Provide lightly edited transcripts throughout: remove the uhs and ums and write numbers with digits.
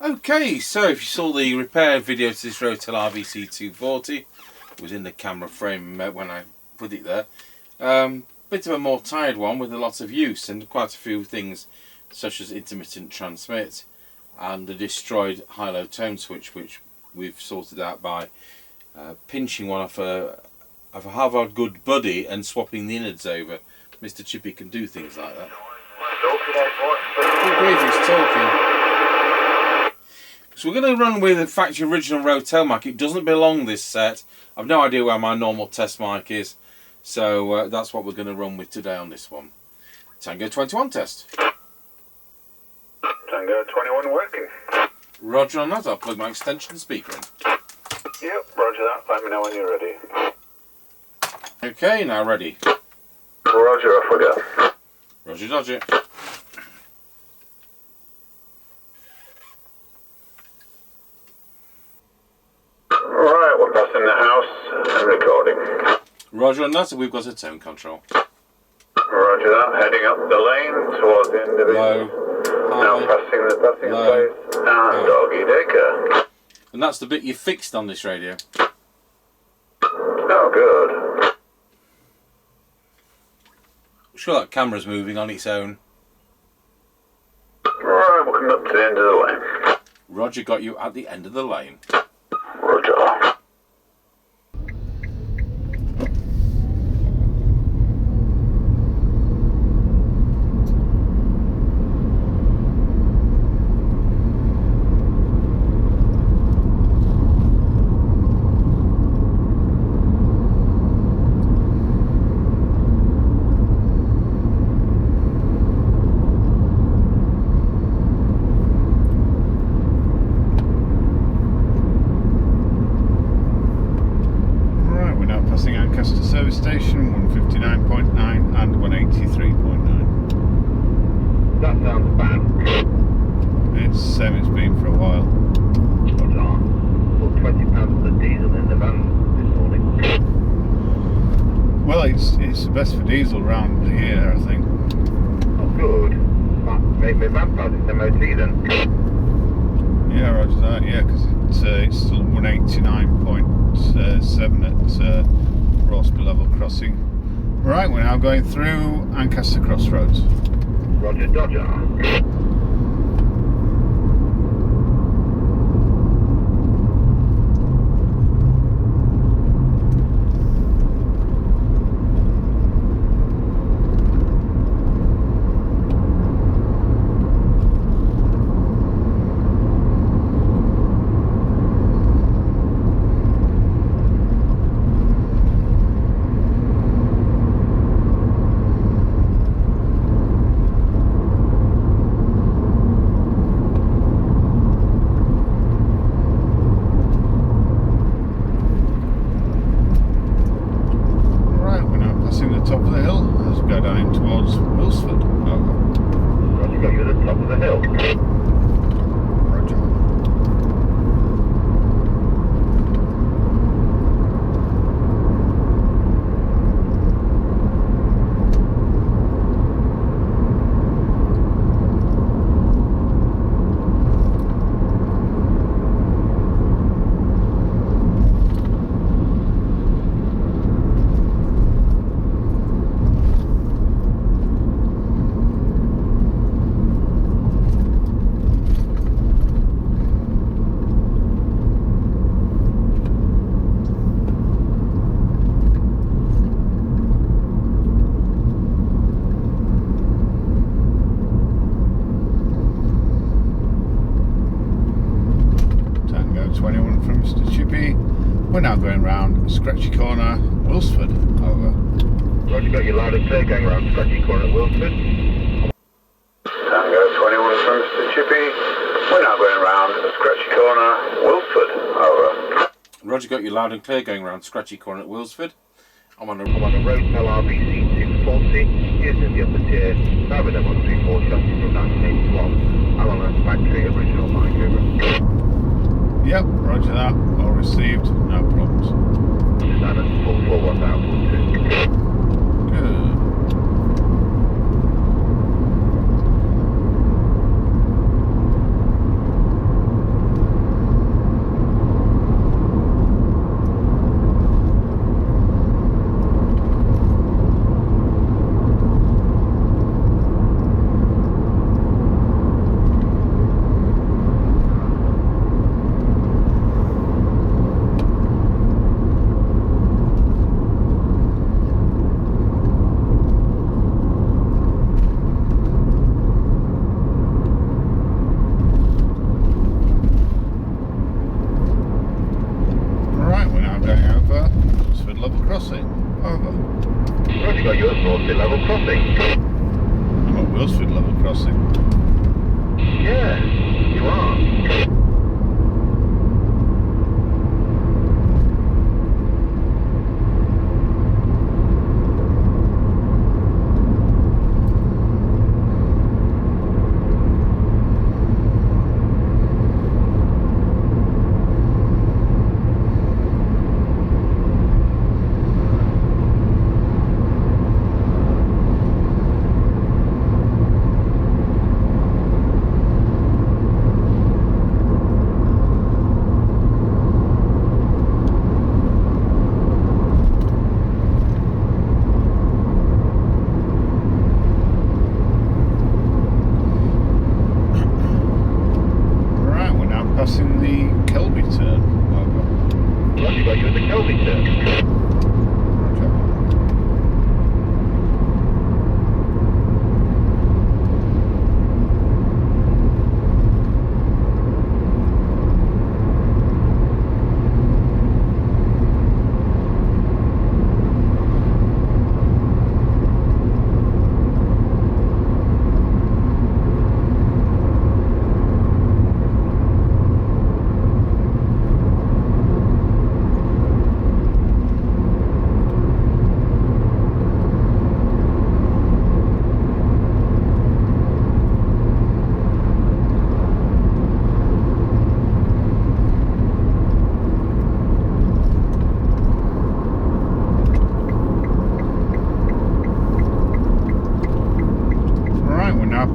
Okay, so if you saw the repair video to this Rotel RVC240, it was in the camera frame when I put it there. Bit of a more tired one with a lot of use and quite a few things such as intermittent transmit and the destroyed high-low tone switch, which we've sorted out by pinching one off a Harvard good buddy and swapping the innards over. Mr. Chippie can do things like that. Good grief, he's talking. So we're going to run with the factory original Rotel mic. It doesn't belong this set. I've no idea where my normal test mic is. So that's what we're going to run with today on this one. Tango 21 test. Tango 21 working. Roger on that. I'll plug my extension speaker in. Yep, roger that. Let me know when you're ready. Okay, now ready. Roger, off we go. Roger dodger. Right, we're passing the house and recording. Roger on that, and we've got a tone control. Roger that, heading up the lane towards the end of it. Low, high, now passing the passing low, space and doggy daycare. And that's the bit you fixed on this radio. Oh, good. I'm sure that camera's moving on its own. Right, we're coming up to the end of the lane. Roger got you at the end of the lane. Roger. Service station 159.9 and 183.9. That sounds bad. It's the same it's been for a while. Well, £20 for the diesel in the van this morning. Well, it's the best for diesel round here, I think. Oh, good. That made me van pass its MOT then. Yeah, roger that. Yeah, because it's still 189.7 at Rotel level crossing. Right, we're now going through Ancaster Crossroads. Roger dodger. Top of the hill as we go down towards Wilsford. Over. Roger, got you at the top of the hill. Roger. Chippie. We're now going round Scratchy Corner, Wilsford. Over. Roger, got you loud and clear going round Scratchy Corner at Wilsford. Tango 21 from Mr. Chippie. We're now going round Scratchy Corner, Wilsford. Over. Roger got you loud and clear going round Scratchy Corner at Wilsford. I'm on a Rotel RVC240 using the upper tier, Bravo 134 chassis from 1981. I'm on a factory original mic over. Yep, roger that. All received, no problems. Design at full 41002. Good. crossing. I'm at Wilsford level crossing. Yeah, you are. Passing the Kelby turn. Over. Roger, got you at the Kelby turn. Roger.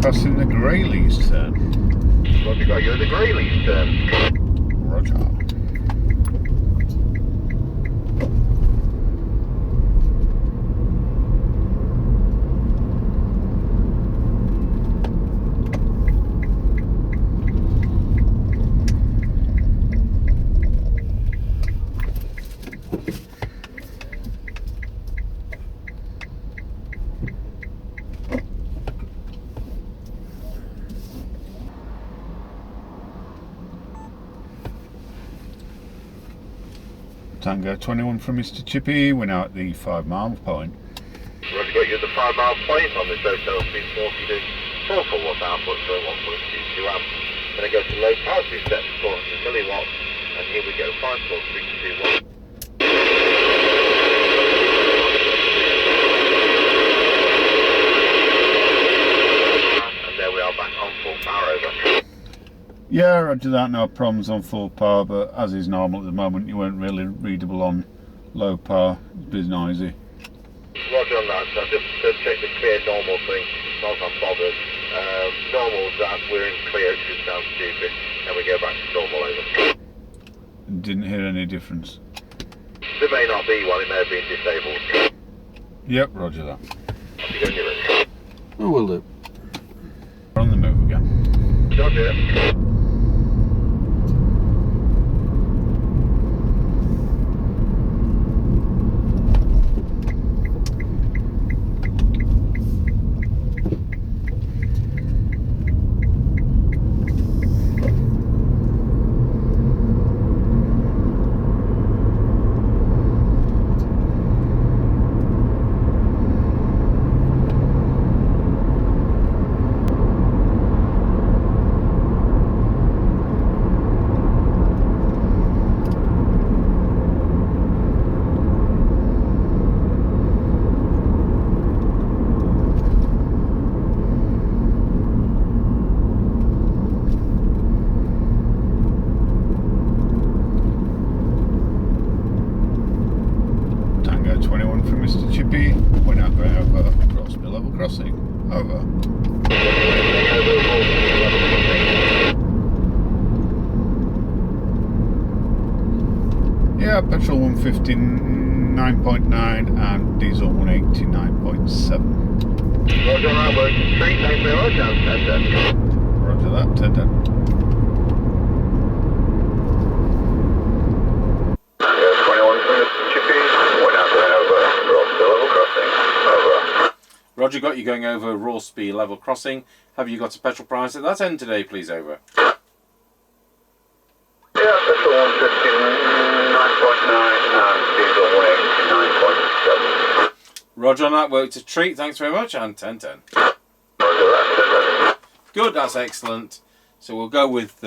Passing the Greyleys turn. Roger, got you at the Greyleys turn. Roger. Tango 21 from Mr. Chippie, we're now at the 5 mile point. Roger, got you at the 5 mile point on this Rotel RVC240 to 4 watt output for 1.22 amps. Then I go to low power 2 steps, 400 milliwatts, and here we go, 5.32 watts. And there we are back on full power over. Yeah, roger that, no problems on full power, but as is normal at the moment, you weren't really readable on low power. It's a bit noisy. Roger on that, so I've just checked the clear normal thing, not unbothered. Normal that we're in clear, it should sound stupid, and we go back to normal over. Didn't hear any difference. There may not be one, it may have been disabled. Yep, roger that. Off you go, you're ready. Oh, will do. We're on the move again. Roger. Mr. Chippie, we're now going over Rotel level crossing. Over. Yeah, petrol 159.9 and diesel 189.7. Roger on that, working straight, thanks very much, and 10. Roger that, 10. 21 from Mr. Chippie, we're now going over Rotel level crossing. Over. Roger, got you going over Rotel level crossing. Have you got a petrol price at that end today, please? Over. Yeah, petrol 159.9 and diesel 189.7. Roger on that, worked a treat, thanks very much, and 10-10. Good, that's excellent. So we'll go with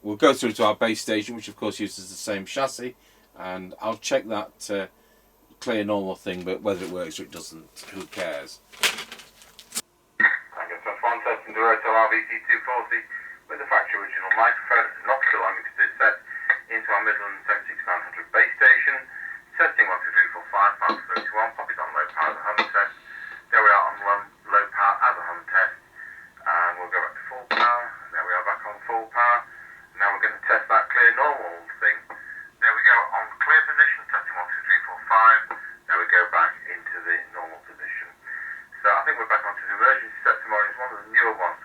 we'll go through to our base station, which of course uses the same chassis, and I'll check that clear normal thing, but whether it works or it doesn't, who cares? One testing the Rotel RVC240 with the factory original microphone. It's not allowing me to do set into our Midland 76900 base station. Testing 1, 2, 3, 4, 5, 5, 31. Pop it on low power as a hum test. There we are on low power as a hum test. And we'll go back to full power. There we are back on full power. Now we're going to test that clear normal thing. There we go on clear position. Testing 1, 2, 3, 4, 5. There we go back into the normal position. So I think we're back onto the emergency set tomorrow. It's one of the newer ones.